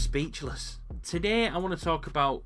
speechless. Today I want to talk about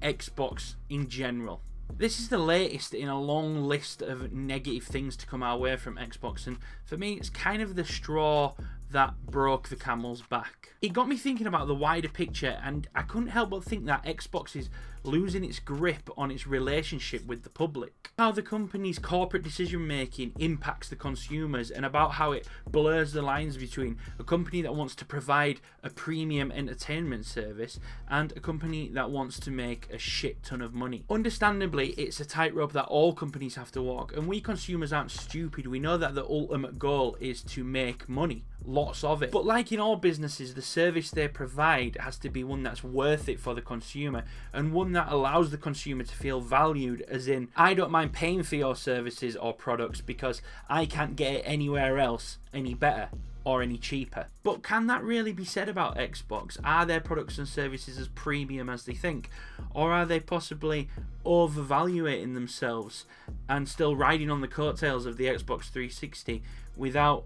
Xbox in general. This is the latest in a long list of negative things to come our way from Xbox, and for me it's kind of the straw that broke the camel's back. It got me thinking about the wider picture, and I couldn't help but think that Xbox is losing its grip on its relationship with the public. How the company's corporate decision making impacts the consumers, and about how it blurs the lines between a company that wants to provide a premium entertainment service and a company that wants to make a shit ton of money. Understandably, it's a tightrope that all companies have to walk, and we consumers aren't stupid. We know that the ultimate goal is to make money. Lots of it. But like in all businesses, the service they provide has to be one that's worth it for the consumer, and one that allows the consumer to feel valued, as in, I don't mind paying for your services or products because I can't get it anywhere else any better or any cheaper. But can that really be said about Xbox? Are their products and services as premium as they think? Or are they possibly overvaluating themselves and still riding on the coattails of the Xbox 360 without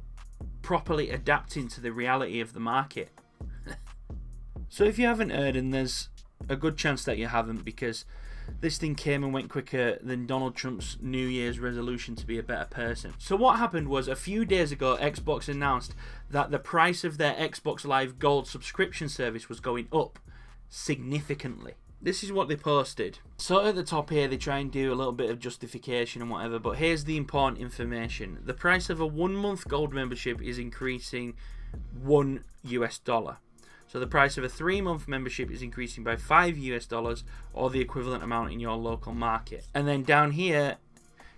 properly adapting to the reality of the market? So if you haven't heard, and there's a good chance that you haven't, because this thing came and went quicker than Donald Trump's New Year's resolution to be a better person. So what happened was, a few days ago, Xbox announced that the price of their Xbox Live Gold subscription service was going up significantly. This is what they posted. So at the top here, they try and do a little bit of justification and whatever, but here's the important information. The price of a 1-month gold membership is increasing $1. So the price of a 3-month membership is increasing by $5, or the equivalent amount in your local market. And then down here,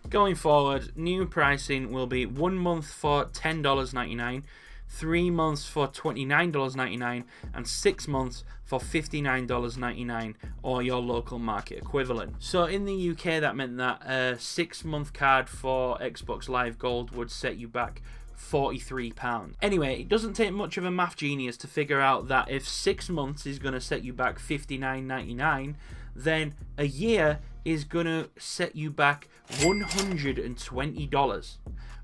going forward, new pricing will be 1 month for $10.99, 3 months for $29.99, and 6 months for $59.99, or your local market equivalent. So in the UK, that meant that a 6-month card for Xbox Live Gold would set you back £43. Anyway, it doesn't take much of a math genius to figure out that if 6 months is going to set you back $59.99, then a year is going to set you back $120.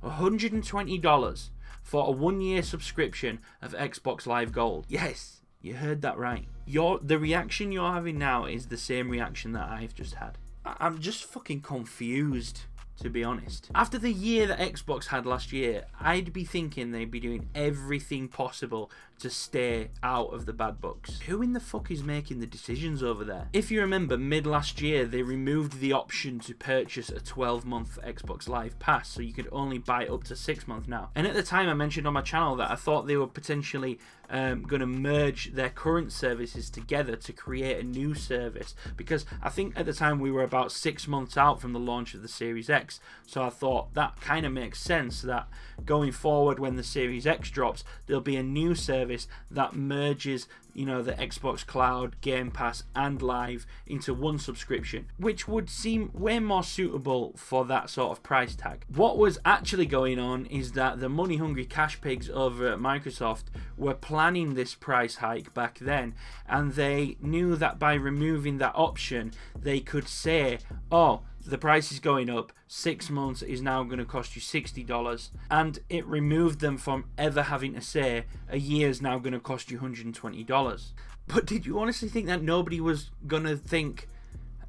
$120 for a 1-year subscription of Xbox Live Gold. Yes, you heard that right. The reaction you're having now is the same reaction that I've just had. I'm just fucking confused, to be honest. After the year that Xbox had last year, I'd be thinking they'd be doing everything possible to stay out of the bad books. Who in the fuck is making the decisions over there? If you remember, mid last year, they removed the option to purchase a 12-month Xbox Live Pass, so you could only buy up to 6 months now. And at the time, I mentioned on my channel that I thought they were potentially going to merge their current services together to create a new service, because I think at the time we were about 6 months out from the launch of the Series X, so I thought that kind of makes sense that going forward, when the Series X drops, there'll be a new service that merges, the Xbox Cloud, Game Pass and Live into one subscription, which would seem way more suitable for that sort of price tag. What was actually going on is that the money-hungry cash pigs over at Microsoft were planning this price hike back then, and they knew that by removing that option, they could say, oh, the price is going up, 6 months is now going to cost you $60, and it removed them from ever having to say a year is now going to cost you $120. But did you honestly think that nobody was going to think,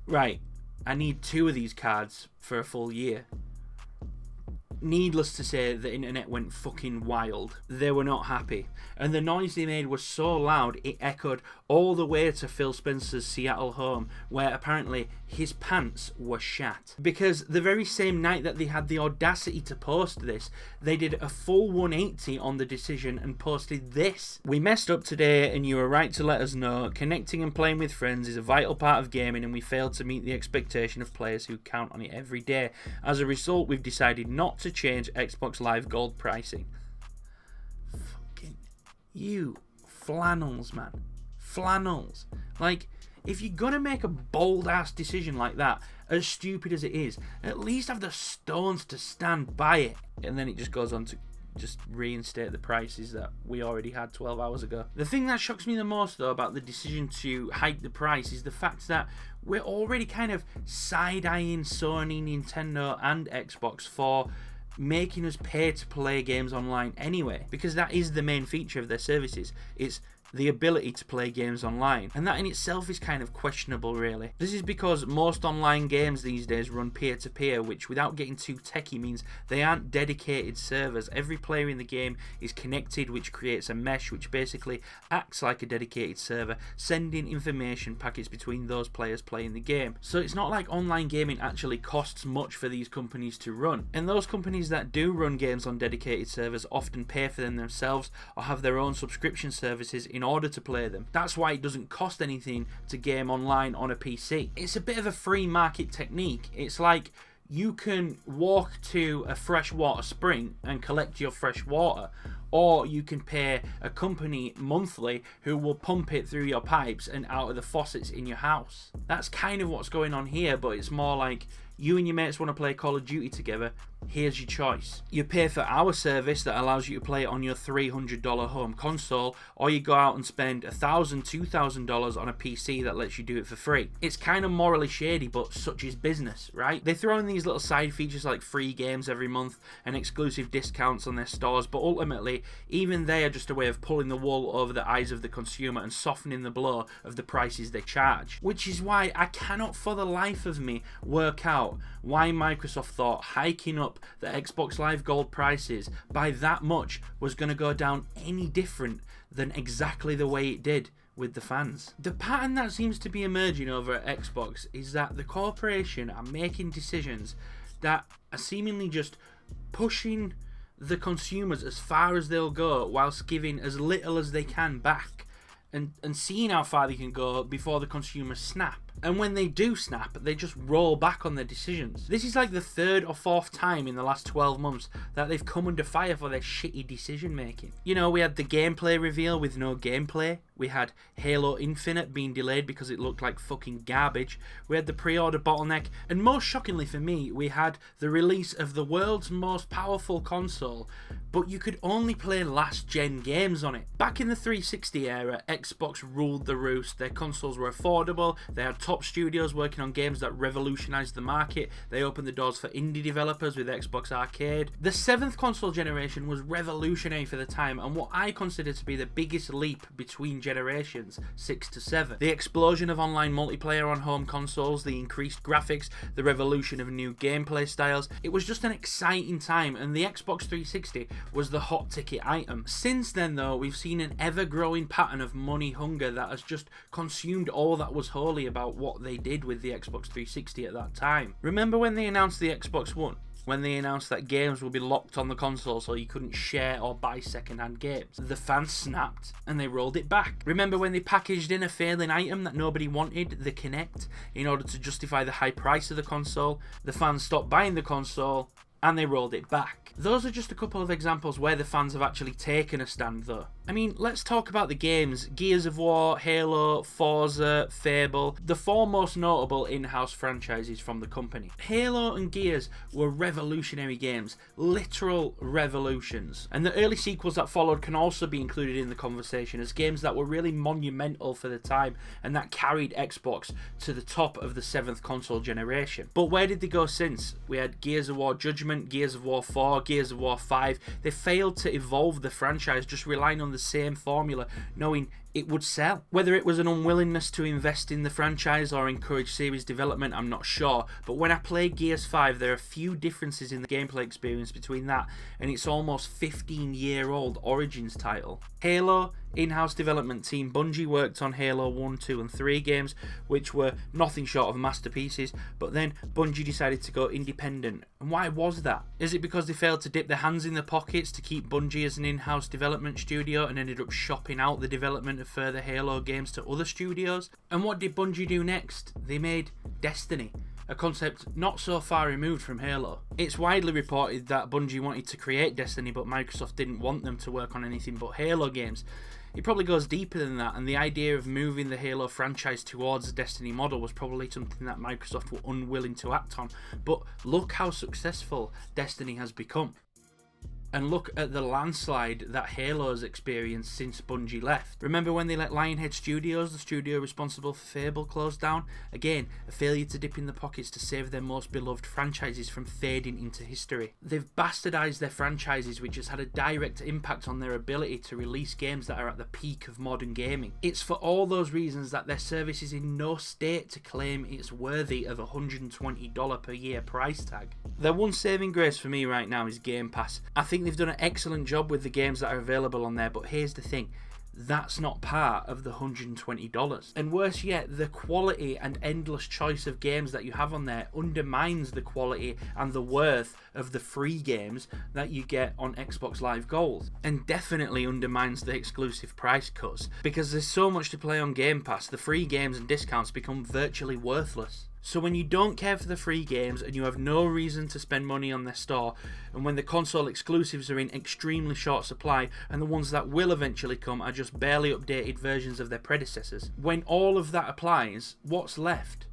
right, I need 2 of these cards for a full year? Needless to say, the internet went fucking wild. They were not happy, and the noise they made was so loud it echoed all the way to Phil Spencer's Seattle home, where apparently his pants were shat. Because the very same night that they had the audacity to post this, they did a full 180 on the decision and posted this. We messed up today and you were right to let us know. Connecting and playing with friends is a vital part of gaming, and we failed to meet the expectation of players who count on it every day. As a result, we've decided not to change Xbox Live Gold pricing. Fucking you flannels, man. Flannels. Like, if you're gonna make a bold ass decision like that, as stupid as it is, at least have the stones to stand by it. And then it just goes on to just reinstate the prices that we already had 12 hours ago. The thing that shocks me the most, though, about the decision to hike the price is the fact that we're already kind of side-eyeing Sony, Nintendo and Xbox for making us pay to play games online anyway, because that is the main feature of their services. It's the ability to play games online, and that in itself is kind of questionable really. This is because most online games these days run peer-to-peer, which without getting too techie means they aren't dedicated servers. Every player in the game is connected, which creates a mesh which basically acts like a dedicated server, sending information packets between those players playing the game. So it's not like online gaming actually costs much for these companies to run, and those companies that do run games on dedicated servers often pay for them themselves or have their own subscription services in order to play them. That's why it doesn't cost anything to game online on a PC. It's a bit of a free market technique. It's like you can walk to a freshwater spring and collect your fresh water, or you can pay a company monthly who will pump it through your pipes and out of the faucets in your house. That's kind of what's going on here, but it's more like you and your mates want to play Call of Duty together. Here's your choice. You pay for our service that allows you to play it on your $300 home console, or you go out and spend $1,000, $2,000 on a PC that lets you do it for free. It's kind of morally shady, but such is business, right? They throw in these little side features like free games every month and exclusive discounts on their stores, but ultimately, even they are just a way of pulling the wool over the eyes of the consumer and softening the blow of the prices they charge. Which is why I cannot for the life of me work out why Microsoft thought hiking up the Xbox Live Gold prices by that much was going to go down any different than exactly the way it did with the fans. The pattern that seems to be emerging over at Xbox is that the corporation are making decisions that are seemingly just pushing the consumers as far as they'll go whilst giving as little as they can back, and seeing how far they can go before the consumers snap. And when they do snap, they just roll back on their decisions. This is like the third or fourth time in the last 12 months that they've come under fire for their shitty decision making. You know, we had the gameplay reveal with no gameplay. We had Halo Infinite being delayed because it looked like fucking garbage. We had the pre-order bottleneck. And most shockingly for me, we had the release of the world's most powerful console, but you could only play last gen games on it. Back in the 360 era, Xbox ruled the roost. Their consoles were affordable. They had top studios working on games that revolutionized the market. They opened the doors for indie developers with Xbox Arcade. The 7th console generation was revolutionary for the time, and what I consider to be the biggest leap between generations, 6 to 7. The explosion of online multiplayer on home consoles, the increased graphics, the revolution of new gameplay styles. It was just an exciting time, and the Xbox 360 was the hot ticket item. Since then though, we've seen an ever-growing pattern of money hunger that has just consumed all that was holy about what they did with the Xbox 360 at that time. Remember when they announced the Xbox One? When they announced that games would be locked on the console so you couldn't share or buy second-hand games? The fans snapped and they rolled it back. Remember when they packaged in a failing item that nobody wanted, the Kinect, in order to justify the high price of the console? The fans stopped buying the console and they rolled it back. Those are just a couple of examples where the fans have actually taken a stand though. I mean, let's talk about the games. Gears of War, Halo, Forza, Fable, the 4 most notable in-house franchises from the company. Halo and Gears were revolutionary games, literal revolutions. And the early sequels that followed can also be included in the conversation as games that were really monumental for the time and that carried Xbox to the top of the 7th console generation. But where did they go since? We had Gears of War Judgment, Gears of War 4, Gears of War 5. They failed to evolve the franchise, just relying on the same formula, knowing it would sell. Whether it was an unwillingness to invest in the franchise or encourage series development, I'm not sure, but when I played Gears 5, there are a few differences in the gameplay experience between that and its almost 15-year-old Origins title. Halo, in-house development team Bungie worked on Halo 1, 2 and 3 games, which were nothing short of masterpieces, but then Bungie decided to go independent. And why was that? Is it because they failed to dip their hands in their pockets to keep Bungie as an in-house development studio and ended up shopping out the development of further Halo games to other studios? And what did Bungie do next? They made Destiny, a concept not so far removed from Halo. It's widely reported that Bungie wanted to create Destiny, but Microsoft didn't want them to work on anything but Halo games. It probably goes deeper than that, and the idea of moving the Halo franchise towards the Destiny model was probably something that Microsoft were unwilling to act on. But look how successful Destiny has become. And look at the landslide that Halo's experienced since Bungie left. Remember when they let Lionhead Studios, the studio responsible for Fable, close down? Again, a failure to dip in the pockets to save their most beloved franchises from fading into history. They've bastardized their franchises, which has had a direct impact on their ability to release games that are at the peak of modern gaming. It's for all those reasons that their service is in no state to claim it's worthy of a $120 per year price tag. Their one saving grace for me right now is Game Pass. I think they've done an excellent job with the games that are available on there, but here's the thing. That's not part of the $120. And worse yet, the quality and endless choice of games that you have on there undermines the quality and the worth of the free games that you get on Xbox Live Gold. And definitely undermines the exclusive price cuts. Because there's so much to play on Game Pass, the free games and discounts become virtually worthless. So when you don't care for the free games and you have no reason to spend money on their store, and when the console exclusives are in extremely short supply and the ones that will eventually come are just barely updated versions of their predecessors, when all of that applies, what's left?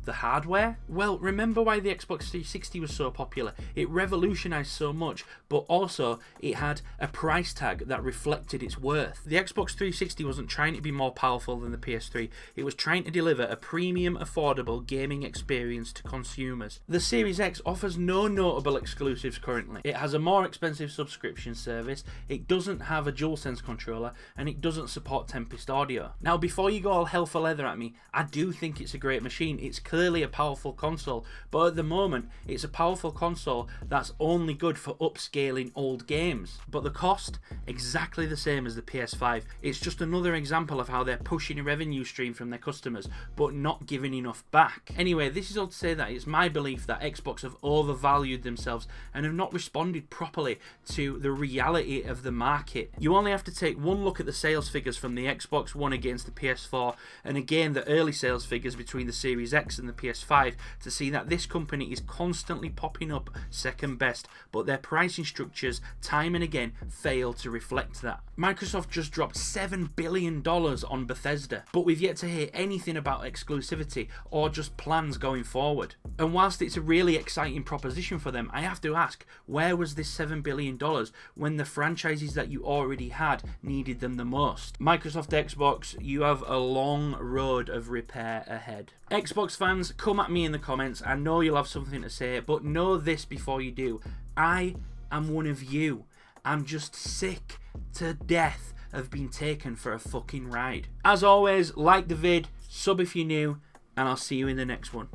The hardware? Well, remember why the Xbox 360 was so popular. It revolutionized so much, but also it had a price tag that reflected its worth. The Xbox 360 wasn't trying to be more powerful than the PS3. It was trying to deliver a premium, affordable gaming experience to consumers. The Series X offers no notable exclusives currently. It has a more expensive subscription service, it doesn't have a DualSense controller, and it doesn't support Tempest audio. Now, before you go all hell for leather at me, I do think it's a great machine. It's clearly a powerful console, but at the moment it's a powerful console that's only good for upscaling old games. But the cost, exactly the same as the PS5. It's just another example of how they're pushing a revenue stream from their customers but not giving enough back. Anyway, this is all to say that it's my belief that Xbox have overvalued themselves and have not responded properly to the reality of the market. You only have to take one look at the sales figures from the Xbox One against the PS4, and again the early sales figures between the Series X and the PS5 to see that this company is constantly popping up second best, but their pricing structures time and again fail to reflect that. Microsoft just dropped $7 billion on Bethesda, but we've yet to hear anything about exclusivity or just plans going forward. And whilst it's a really exciting proposition for them, I have to ask, where was this $7 billion when the franchises that you already had needed them the most? Microsoft Xbox, you have a long road of repair ahead. Xbox fans, come at me in the comments. I know you'll have something to say, but know this before you do. I am one of you. I'm just sick to death of being taken for a fucking ride. As always, like the vid, sub if you're new, and I'll see you in the next one.